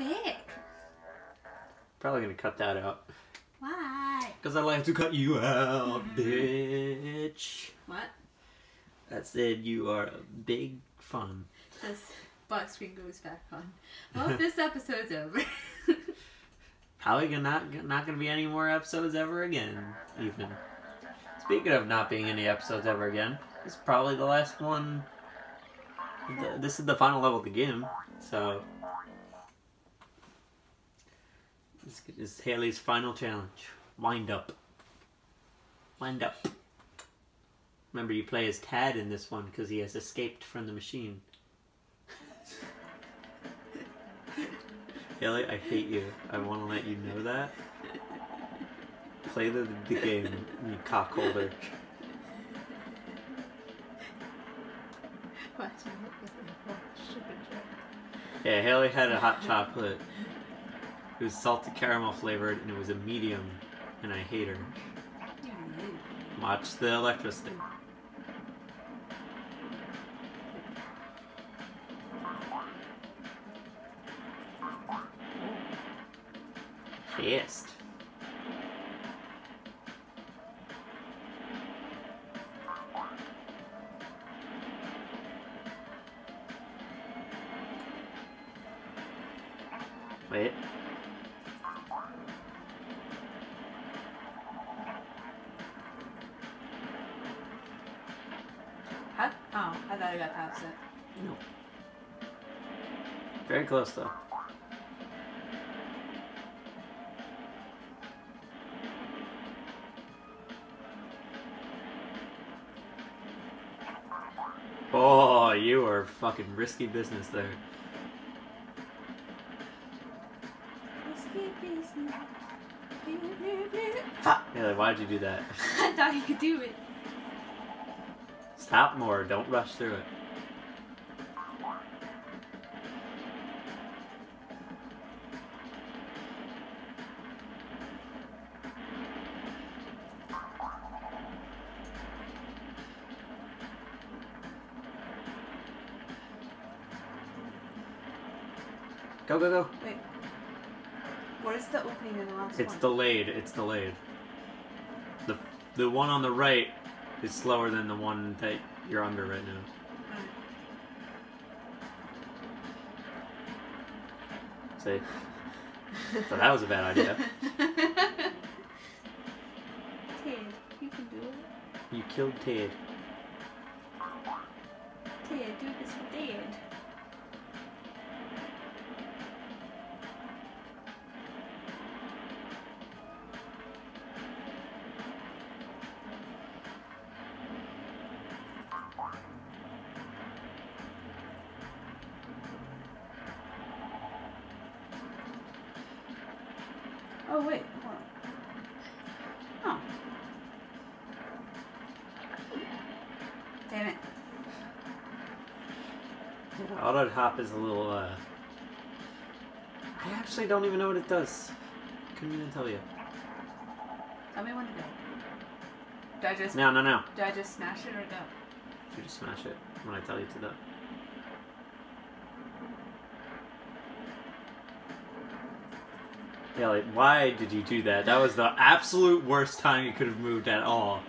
back. Probably gonna cut that out. Why? Because I like to cut you out, bitch. What? That said, you are a big fun. This box screen goes back on. Well, this episode's over. Probably not gonna be any more episodes ever again, even. Speaking of not being any episodes ever again, this is probably the last one. This is the final level of the game, so this is Haley's final challenge. Wind up. Wind up. Remember, you play as Tad in this one because he has escaped from the machine. Haley, I hate you. I want to let you know that. Play the game, you cockholder. Yeah, Haley had a hot chocolate. It was salted caramel flavored and it was a medium, and I hate her. Watch the electricity. Fast. Wait. What? Oh, I thought I got past it. No. Very close though. Oh, you are fucking risky business there. Risky business. Fuck! Yeah, why'd you do that? I thought you could do it. Stop more, don't rush through it. Go, go, go. Wait. What is the opening in the last one? It's delayed. It's delayed. The one on the right is slower than the one that you're under right now. See? So that was a bad idea. Ted, you can do it. You killed Ted. Ted, do this for Ted. Oh wait, hold on. Oh. Damn it. Yeah, auto hop is a little, I actually don't even know what it does. Couldn't even tell you. Tell me when to go. Do I just... No, no, no. Do I just smash it or go? You just smash it when I tell you to go. Yeah, like, why did you do that? That was the absolute worst time you could have moved at all.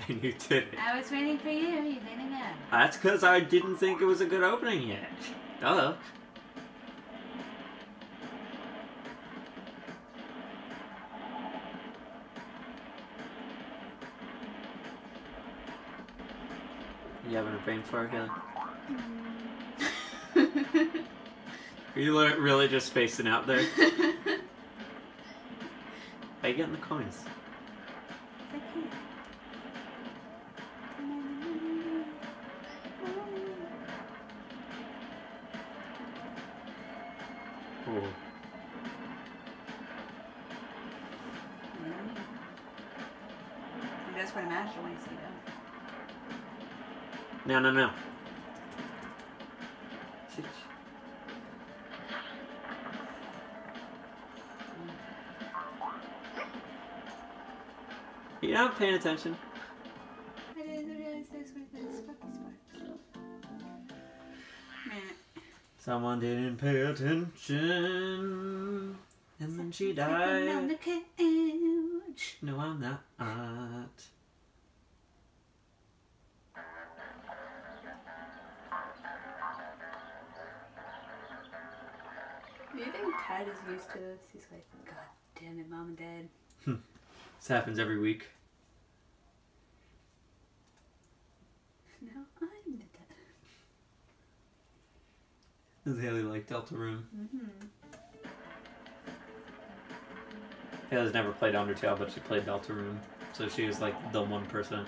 And you did it. I was waiting for you. You didn't go. That's because I didn't think it was a good opening yet. Duh. You having a brain fart, Kelly? Are you really just spacing out there? How you getting the coins? Oh. That's where the master wants to go. No, no, no. You're not paying attention. I didn't realize this was this fucking smart. Man. Someone didn't pay attention, and then she died. On the couch. No, I'm not. Do you think Ted is used to this? He's like, God damn it, Mom and Dad. This happens every week. No, I'm the Ted. Does Haley like Deltarune? Mm-hmm. Haley's never played Undertale, but she played Deltarune. So she was like the 1%. Mm-hmm.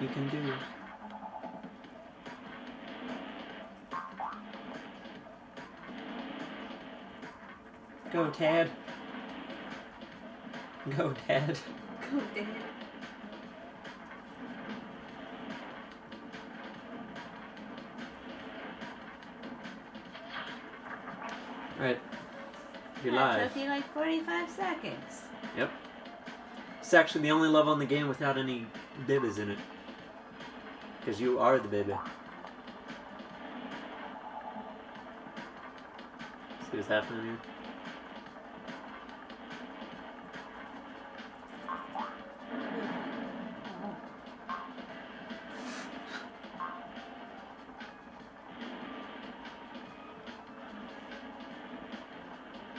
You can do it. Go, Tad. Go, Dad. Go, Dad. Right. You're That live. took you like 45 seconds. Yep. It's actually the only level in the game without any babies in it. Because you are the baby. See what's happening here?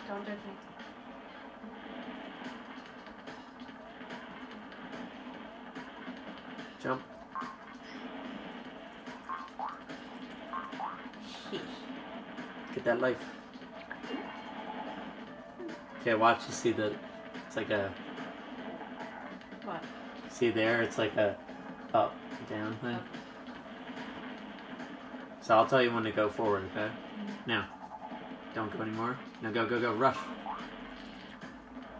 Don't judge me. Jump. Get that life. Okay, watch. You see the... It's like a... What? See there? It's like a up, down thing. Up. So I'll tell you when to go forward, okay? Now. Don't go anymore. Now go, go, go. Rush.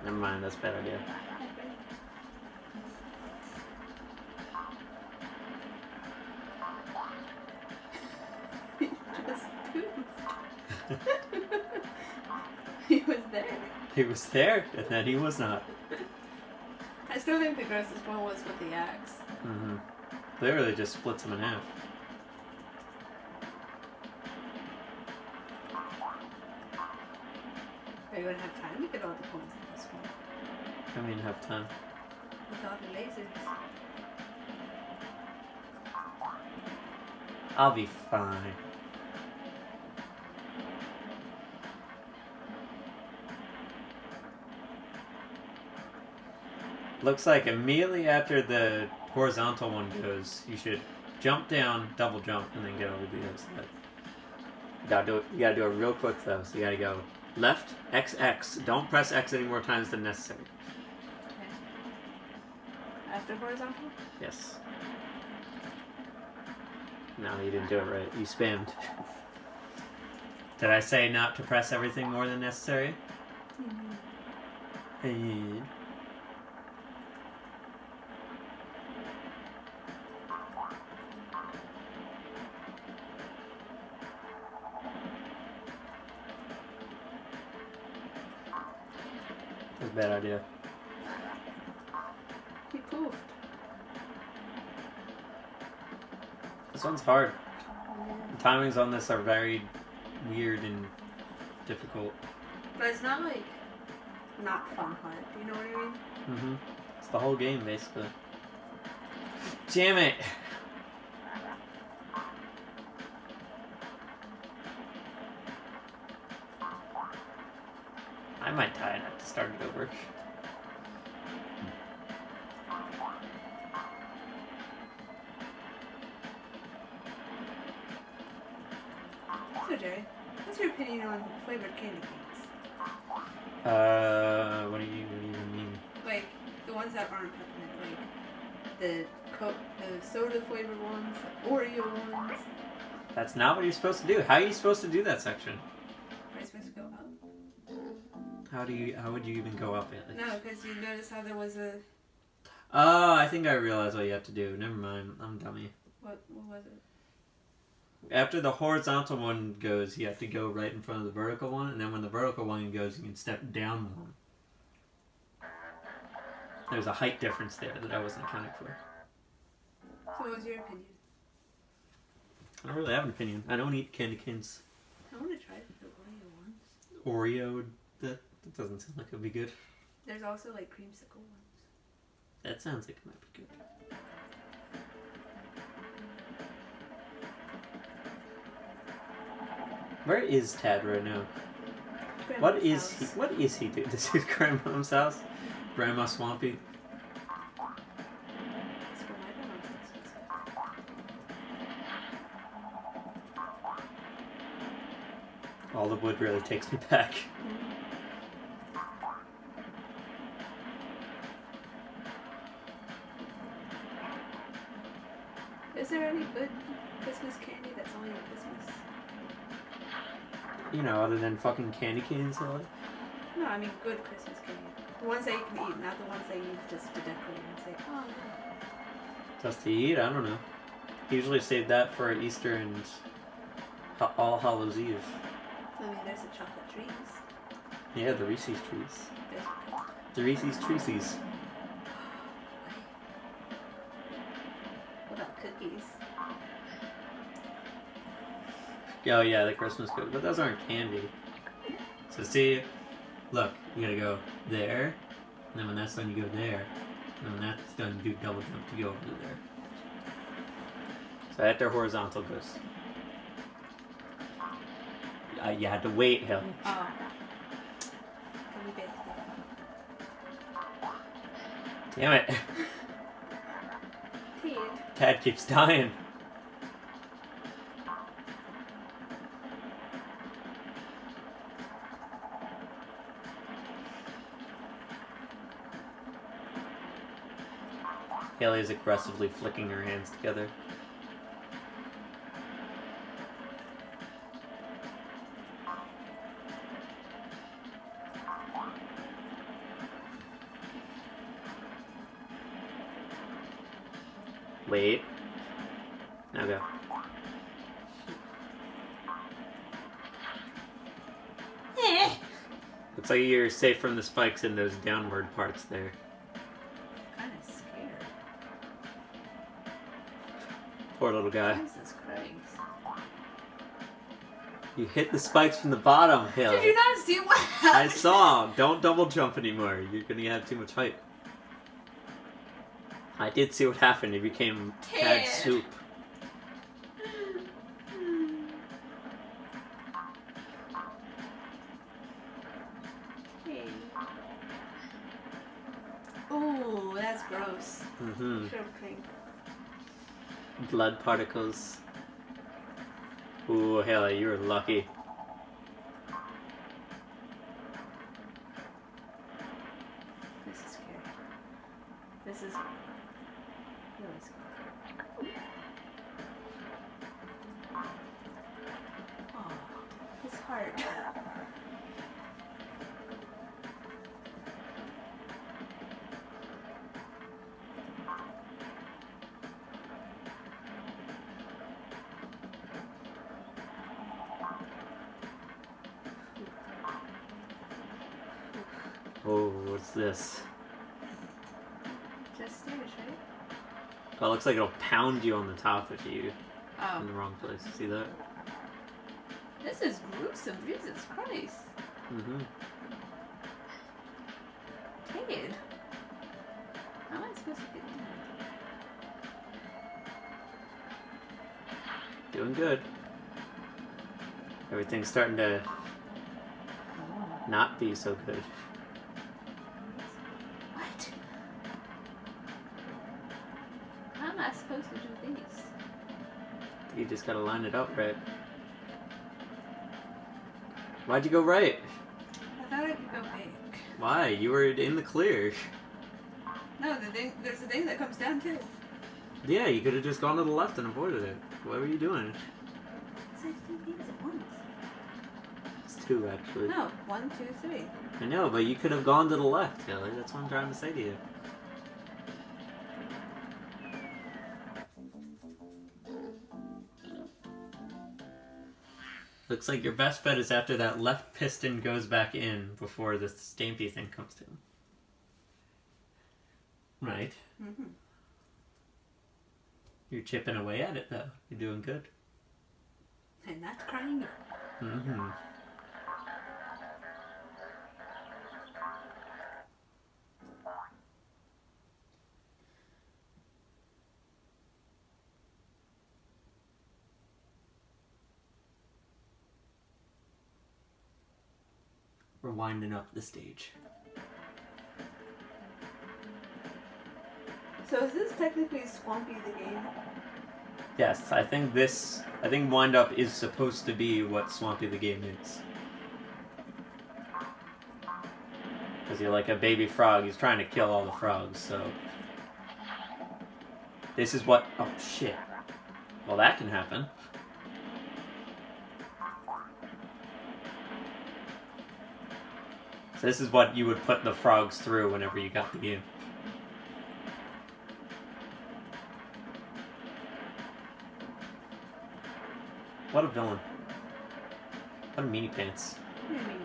Never mind. That's a bad idea. Just pooped. He was there. He was there, and then he was not. I still think the grossest one was with the axe. Mm-hmm. Literally just splits him in half. Are you gonna have time to get all the points in this one? I mean, have time. With all the lasers. I'll be fine. Looks like immediately after the horizontal one goes, you should jump down, double jump, and then get over the other side. You gotta do it real quick though, so you gotta go left, X, X. Don't press X any more times than necessary. Okay. After horizontal? Yes. No, you didn't do it right. You spammed. Did I say not to press everything more than necessary? Mm-hmm. That's a bad idea. He poofed. This one's hard. Yeah. The timings on this are very weird and difficult. But it's not like not fun hard. Do you know what I mean? Mm-hmm. It's the whole game, basically. Damn it! I might die and have to start it over. So Jerry, what's your opinion on flavored candy canes? What do you even mean? Like the ones that aren't peppermint, like the soda flavored ones, the Oreo ones. That's not what you're supposed to do. How are you supposed to do that section? Are you supposed to go up? How would you even go up it? No, because you notice how there was a Oh, I think I realized what you have to do. Never mind. I'm a dummy. what was it? After the horizontal one goes, you have to go right in front of the vertical one, and then when the vertical one goes, you can step down one. There's a height difference there that I wasn't accounting for. So what was your opinion? I don't really have an opinion. I don't eat candy canes. I want to try the Oreo ones. Oreo, that doesn't sound like it'd be good. There's also like creamsicle ones. That sounds like it might be good. Where is Tad right now? What is he doing? This is Grandma's house? Grandma Swampy? That's where my grandma's house was. All the wood really takes me back. Is there any good Christmas candy that's only at Christmas? You know, other than fucking candy canes, Ellie? No, I mean good Christmas candy. The ones that you can eat, not the ones that you just to decorate and say, oh yeah. Just to eat? I don't know. Usually save that for Easter and All Hallows Eve. I mean, there's the chocolate trees. Yeah, the Reese's trees. There's The Reese's Treese's. what about cookies? Oh yeah, the Christmas cookies. But those aren't candy. So see, look, you gotta go there, and then when that's done you go there, and then when that's done you do double jump to go over to there. So after horizontal goes. You had to wait, Hill. Oh. Can we get Damn it. Ted. Tad keeps dying. Haley is aggressively flicking her hands together. Wait. Now go. Looks like you're safe from the spikes in those downward parts there. I'm kind of scared. Poor little guy. Jesus Christ. You hit the spikes from the bottom, Hill. Did you not see what happened? I saw. Don't double jump anymore. You're gonna have too much height. I did see what happened. He became Tad soup. Ooh, that's gross. Mm-hmm. Choking. Blood particles. Ooh, Haley, you were lucky. This is scary. This is really scary. Oh, his heart. Oh, what's this? Just stairs, right? Oh, it looks like it'll pound you on the top if you Oh. in the wrong place. See that? This is gruesome, Jesus Christ. Mm-hmm. Ted. How am I supposed to get in? Doing good. Everything's starting to not be so good. What? How am I supposed to do these? You just gotta line it up right. Why'd you go right? I thought I could go back. Why? You were in the clear. No, there's a thing that comes down too. Yeah, you could have just gone to the left and avoided it. What were you doing? It's like 2 things at once. It's 2, actually. No, 1, 2, 3. I know, but you could have gone to the left, Kelly. That's what I'm trying to say to you. Looks like your best bet is after that left piston goes back in before the stampy thing comes to. Right. Mm-hmm. You're chipping away at it, though. You're doing good. And not crying. Mm-hmm. We're winding up the stage. So is this technically Swampy the game? Yes, I think WINDUP is supposed to be what Swampy the game is. Because you're like a baby frog, he's trying to kill all the frogs, so... This is what... Oh, shit. Well, that can happen. So this is what you would put the frogs through whenever you got the game. What a villain. What a meanie pants. What do you mean,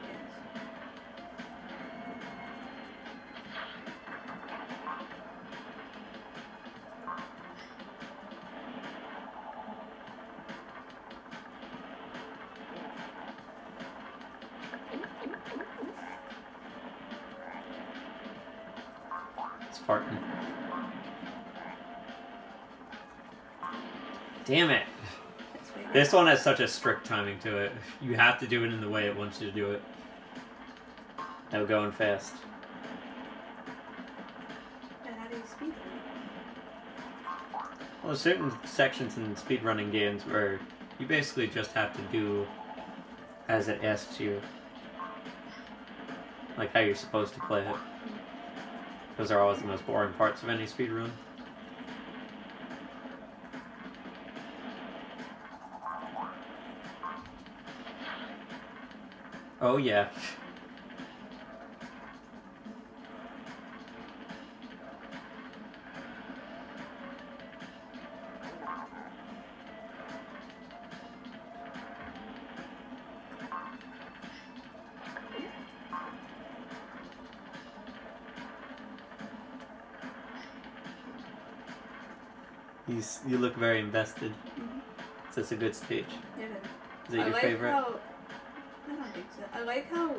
It's farting. Damn it. This one has such a strict timing to it. You have to do it in the way it wants you to do it. No going fast. And how do you speed run? Well, there's certain sections in speedrunning games where you basically just have to do as it asks you. Like how you're supposed to play it. Those are always the most boring parts of any speedrun. Oh yeah. You look very invested. Mm-hmm. So it's a good stage. It is. Is it your favorite? I don't think so. I like how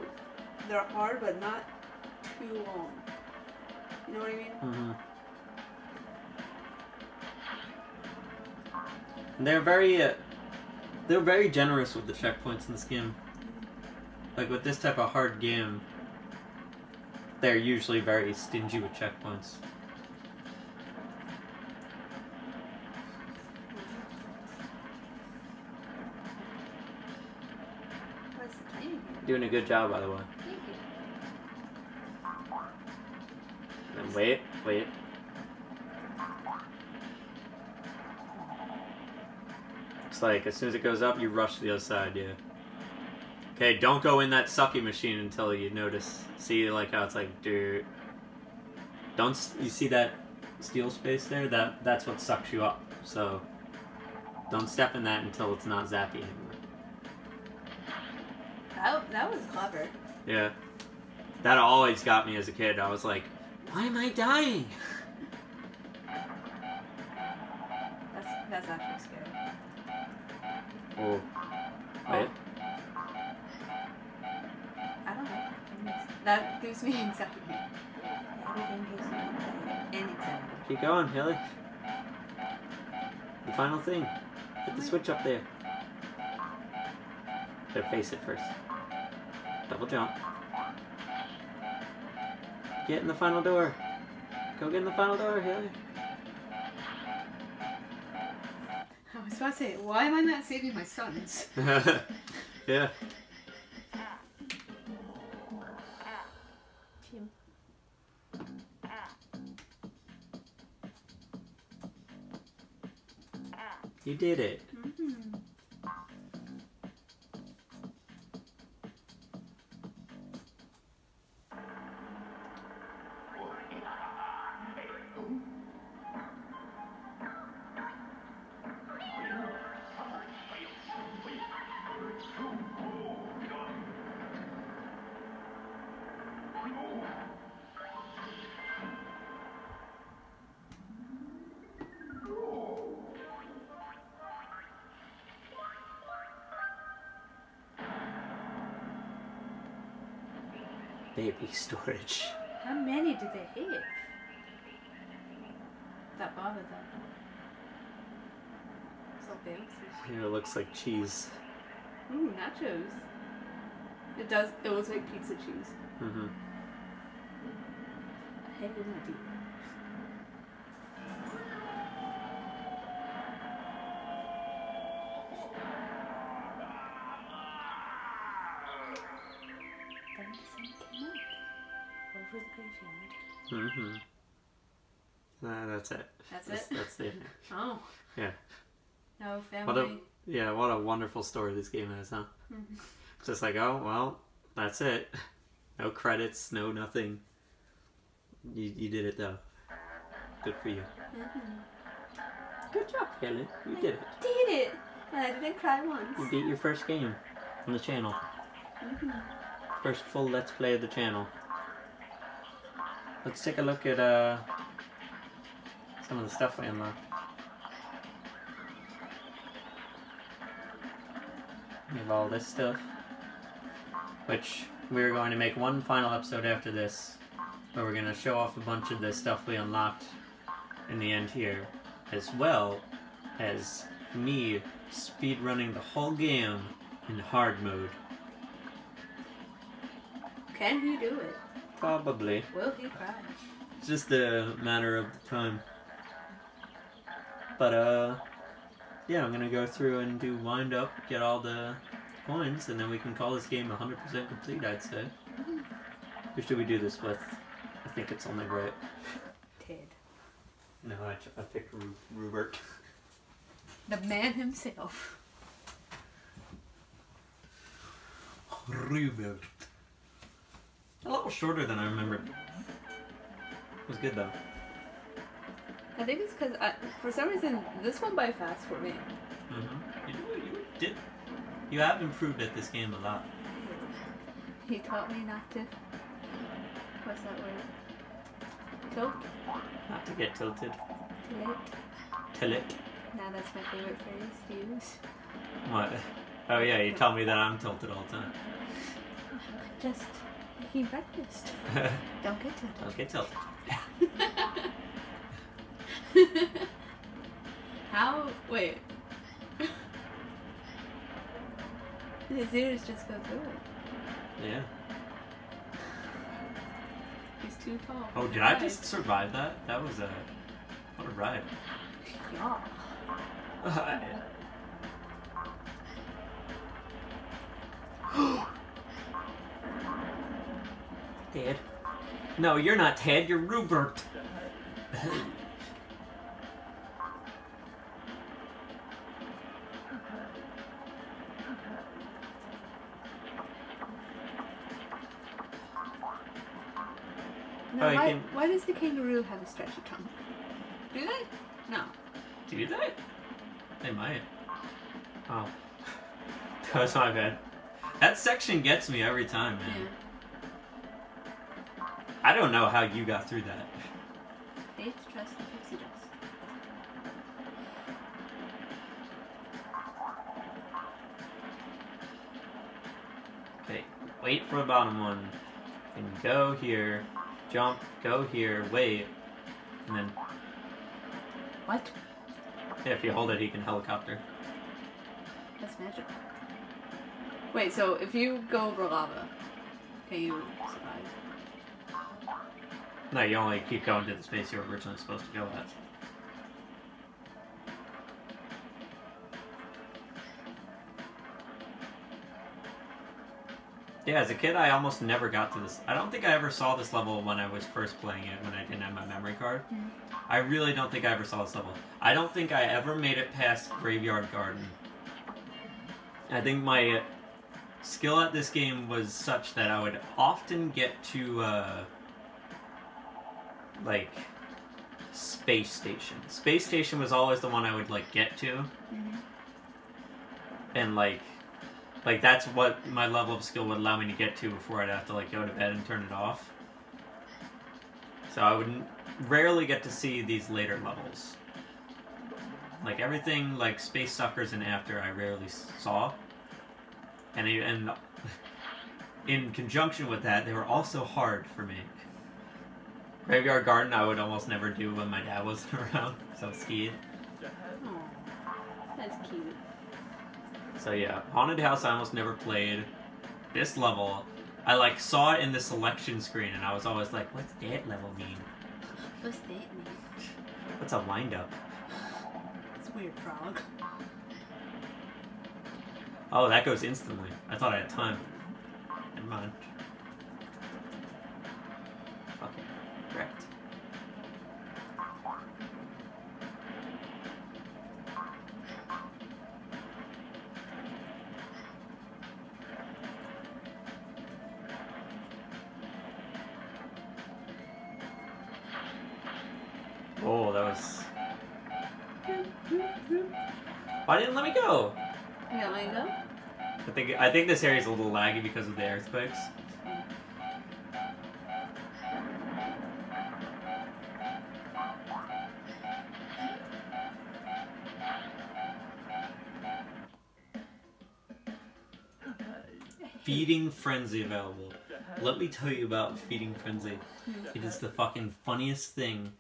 they're hard, but not too long. You know what I mean? Mm-hmm. And they're very generous with the checkpoints in this game. Like with this type of hard game, they're usually very stingy with checkpoints. What's the timing here? Doing a good job, by the way. Thank you. And wait. Looks like as soon as it goes up, you rush to the other side, yeah. Okay, don't go in that sucky machine until you notice. See, like how it's like, dude. You see that steel space there? That's what sucks you up. So, don't step in that until it's not zappy anymore. That was clever. Yeah. That always got me as a kid. I was like, why am I dying? That's actually scary. Oh. Wait. I don't know. That gives me anxiety. Everything gives me anxiety. And anxiety. Keep going, Haley. The final thing. Hit the switch up there. Gotta face it first. Double jump. Get in the final door. Go get in the final door, Haley. I was about to say, why am I not saving my sons? Yeah. You did it. Mm-hmm. baby storage. How many did they have? That bothered them. So fancy. Here it looks like cheese. Ooh, nachos. It does. It looks like pizza cheese. Mm-hmm. I hate when I do. Then the sun came up over the graveyard. Mm-hmm. That's it. That's it? That's the end. Oh. Yeah. No family. What a wonderful story this game is, huh? Mm-hmm. Just like, oh, well, that's it. No credits, no nothing. You did it, though. Good for you. Mm-hmm. Good job, Helen. You did it. Did it! And I didn't cry once. You beat your first game on the channel. Mm-hmm. First full Let's Play of the channel. Let's take a look at some of the stuff we unlocked. We have all this stuff, which we're going to make one final episode after this, where we're going to show off a bunch of the stuff we unlocked in the end here, as well as me speedrunning the whole game in hard mode. Can he do it? Probably. Will he cry? It's just a matter of the time. But, yeah, I'm gonna go through and do wind up, get all the coins, and then we can call this game 100% complete, I'd say. Who should we do this with? I think it's only right. Ted. No, I picked Rupert. The man himself. Rupert. A little shorter than I remembered. It was good though. I think it's because, for some reason, this went by fast for me. Mm-hmm. You have improved at this game a lot. He taught me not to. What's that word? Tilt? Not to get tilted. Tilt. Tilt. Now that's my favorite phrase to use. What? Oh yeah, you tell me that I'm tilted all the time. Just making breakfast. Don't get tilted. Don't get tilted. How? Wait. His ears just go through it. Yeah. He's too tall. Oh, did I just survive that? That was what a ride. Yeah. Ted? No, you're not Ted, you're Rupert. No, why does the kangaroo have a stretchy tongue? Do they? No. Do they? They might. Oh. That was my bad. That section gets me every time, man. Yeah. I don't know how you got through that. Faith, trust, and pixie dust. Okay, wait for the bottom one. And go here, jump, go here, wait, and then... What? Yeah, if you hold it, he can helicopter. That's magical. Wait, so if you go over lava, can you survive? No, you only keep going to the space you were originally supposed to go at. Yeah, as a kid, I almost never got to this. I don't think I ever saw this level when I was first playing it, when I didn't have my memory card. Mm. I really don't think I ever saw this level. I don't think I ever made it past Graveyard Garden. I think my skill at this game was such that I would often get to, like, Space Station. Space Station was always the one I would, like, get to. Mm-hmm. And, like, that's what my level of skill would allow me to get to before I'd have to, like, go to bed and turn it off. So I would rarely get to see these later levels. Like, everything, like, Space Suckers and after, I rarely saw. And in conjunction with that, they were also hard for me. Graveyard Garden I would almost never do when my dad wasn't around, so skied. Oh, that's cute. So yeah, Haunted House I almost never played. This level, I like saw it in the selection screen and I was always like, what's that level mean? What's that mean? What's a windup? It's a weird frog. Oh, that goes instantly. I thought I had time. Never mind. Okay, correct. Oh, that was... Why didn't it let me go? You got let go? I think this area is a little laggy because of the earthquakes. Feeding Frenzy available. Let me tell you about Feeding Frenzy. It is the fucking funniest thing.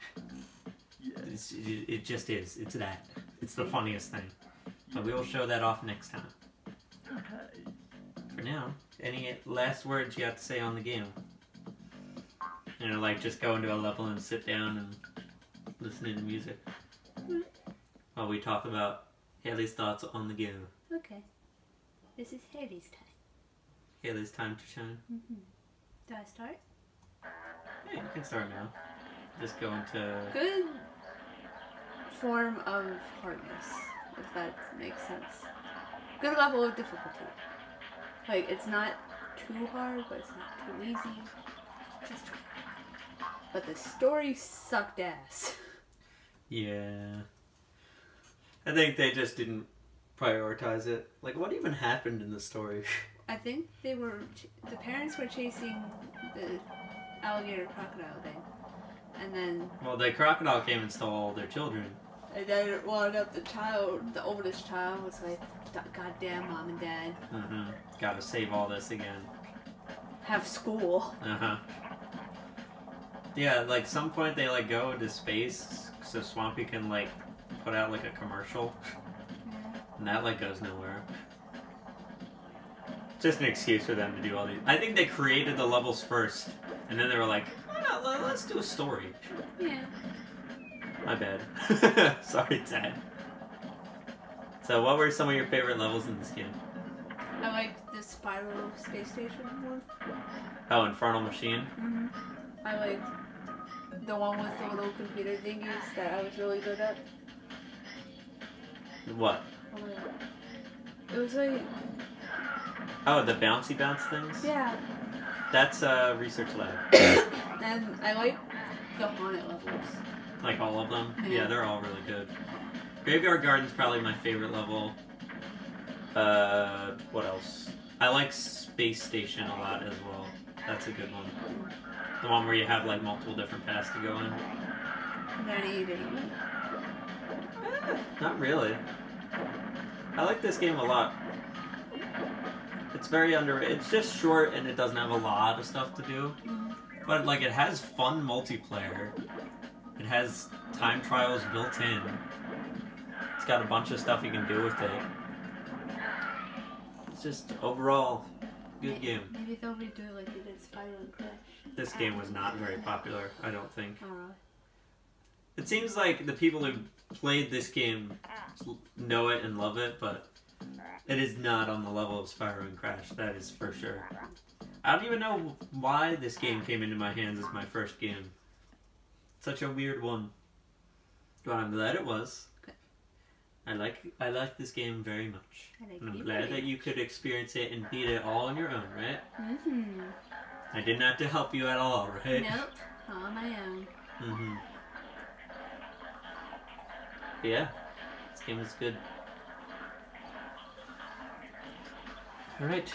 It just is. It's that. It's the funniest thing. But we will show that off next time. For now, any last words you have to say on the game? You know, like just go into a level and sit down and listen to music. While we talk about Haley's thoughts on the game. Okay. This is Haley's time. Haley's time to shine. Do I start? Yeah, you can start now. Just go into... Good form of hardness, if that makes sense. Good level of difficulty. Like, it's not too hard, but it's not too easy. Just right. But the story sucked ass. Yeah. I think they just didn't prioritize it. Like, what even happened in the story? I think they were... the parents were chasing the alligator crocodile thing. And then... Well, the crocodile came and stole all their children. And then it wound up the oldest child was like, goddamn mom and dad. Gotta save all this again. Have school. Yeah, like some point they like go into space so Swampy can like put out like a commercial. And that like goes nowhere. Just an excuse for them to do all these. I think they created the levels first, and then they were like, oh, let's do a story. Yeah. My bad. Sorry, Dad. So what were some of your favorite levels in this game? I like the Spiral Space Station one. Oh, Infernal Machine? I like the one with the little computer thingies that I was really good at. What? Oh my god. It was like... Oh, the bouncy bounce things? Yeah. That's Research Lab. And I like the haunted levels. Like all of them? Yeah, they're all really good. Graveyard Garden's probably my favorite level. What else? I like Space Station a lot as well. That's a good one. The one where you have like multiple different paths to go in. Then you didn't. Not really. I like this game a lot. It's very underrated. It's just short and it doesn't have a lot of stuff to do. But like it has fun multiplayer. It has time trials built in. It's got a bunch of stuff you can do with it. It's just overall good game. Maybe they'll redo it like they did Spyro and Crash. This game was not very popular, I don't think. Oh, really? It seems like the people who played this game know it and love it, but it is not on the level of Spyro and Crash, that is for sure. I don't even know why this game came into my hands as my first game. Such a weird one. But I'm glad it was. Okay. I like this game very much. And I'm glad that you could experience it and beat it all on your own, right? I didn't have to help you at all, right? Nope. All on my own. Yeah. This game is good. Alright.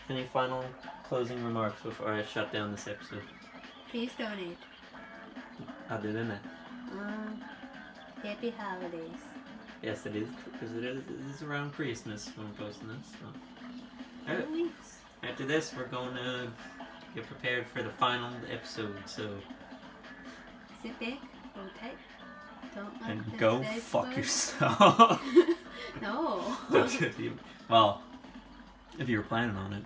Any final closing remarks before I shut down this episode? Please donate. Other than that. Happy holidays. Yes, it is, because it is around Christmas when I'm posting this. So. 2 weeks. after this, we're going to get prepared for the final episode. So sit back, hold tight. Don't let and the go bed fuck bug- yourself. No. Well, if you were planning on it.